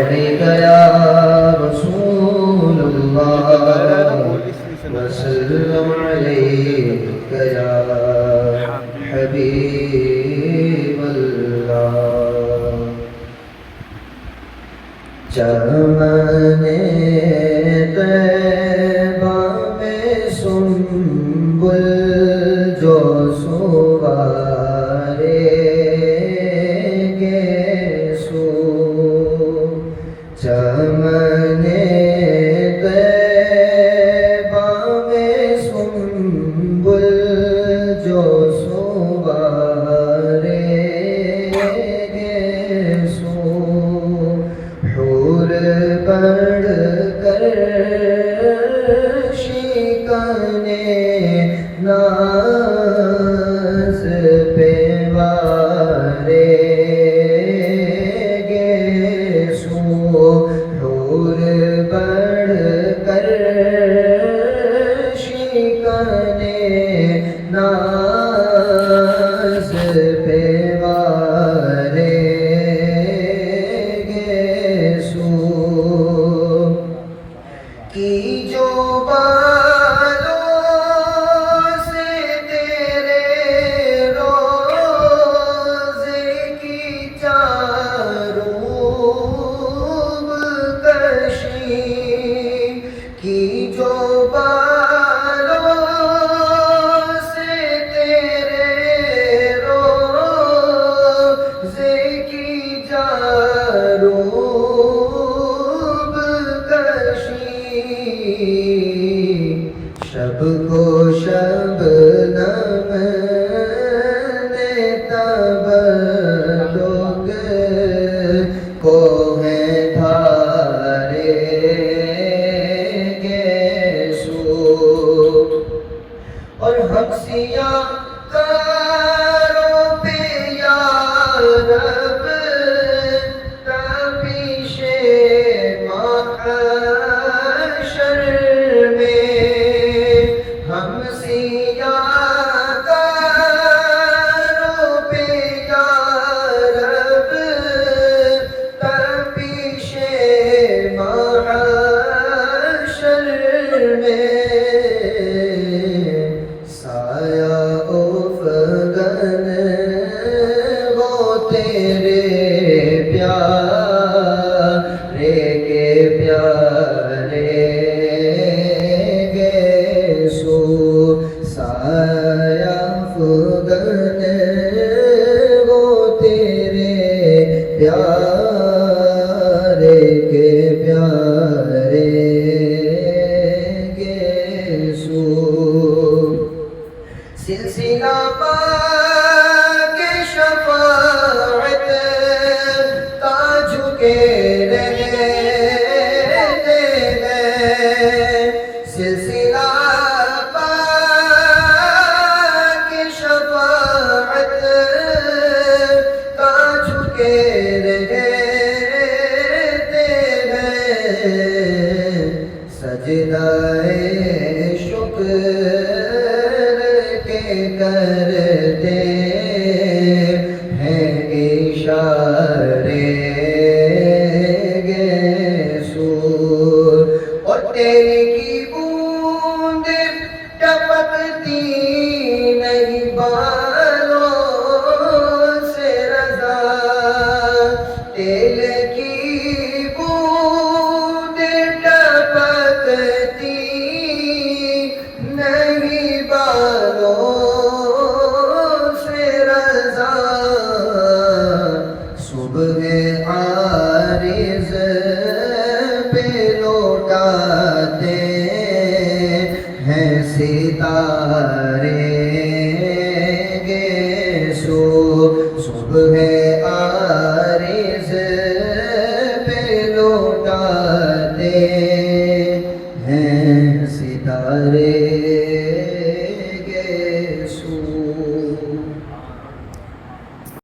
عليك يا رسول الله وسلم عليك يا حبيب الله چمن طیبہ میں سنبل جو سوارے گے سو چمن طیبہ میں سنبل جو سوارے گے سو حور بڑھ کر شکنے ناز پہ وارے گے سو حور بڑھ کر شکنے ناز پہ وارے کی جو بالوں سے تیرے روزے کی چاروب کشی کی جو بالوں سے تیرے روزے کی چاروب شب کو شبنم نے تبلغ کو ہے دھارے گے سو اور ہم سیاہ کاروں پہ یا رب تابش محشر ہم سیاہ کاروں پہ یا رب تابش محشر میں سایہ افغن وہ تیرے پیارے کے پیارے سایہ افغن وہ تیرے پیارے کے پیارے گے سو سلسلہ پاک شفاعت تاج کے رہتے ہیں سلسلہ سجدائے شکر کے کرتے ہیں اشارے گے سور اور تیری کی بوند ٹپکتی نہیں بالوں سے رضا تیل کی نہیں بالوں سے رضا صبح عارض پہ لوٹاتے ہیں ستارے گے سو صبح عارض پہ لوٹاتے ہیں ستارے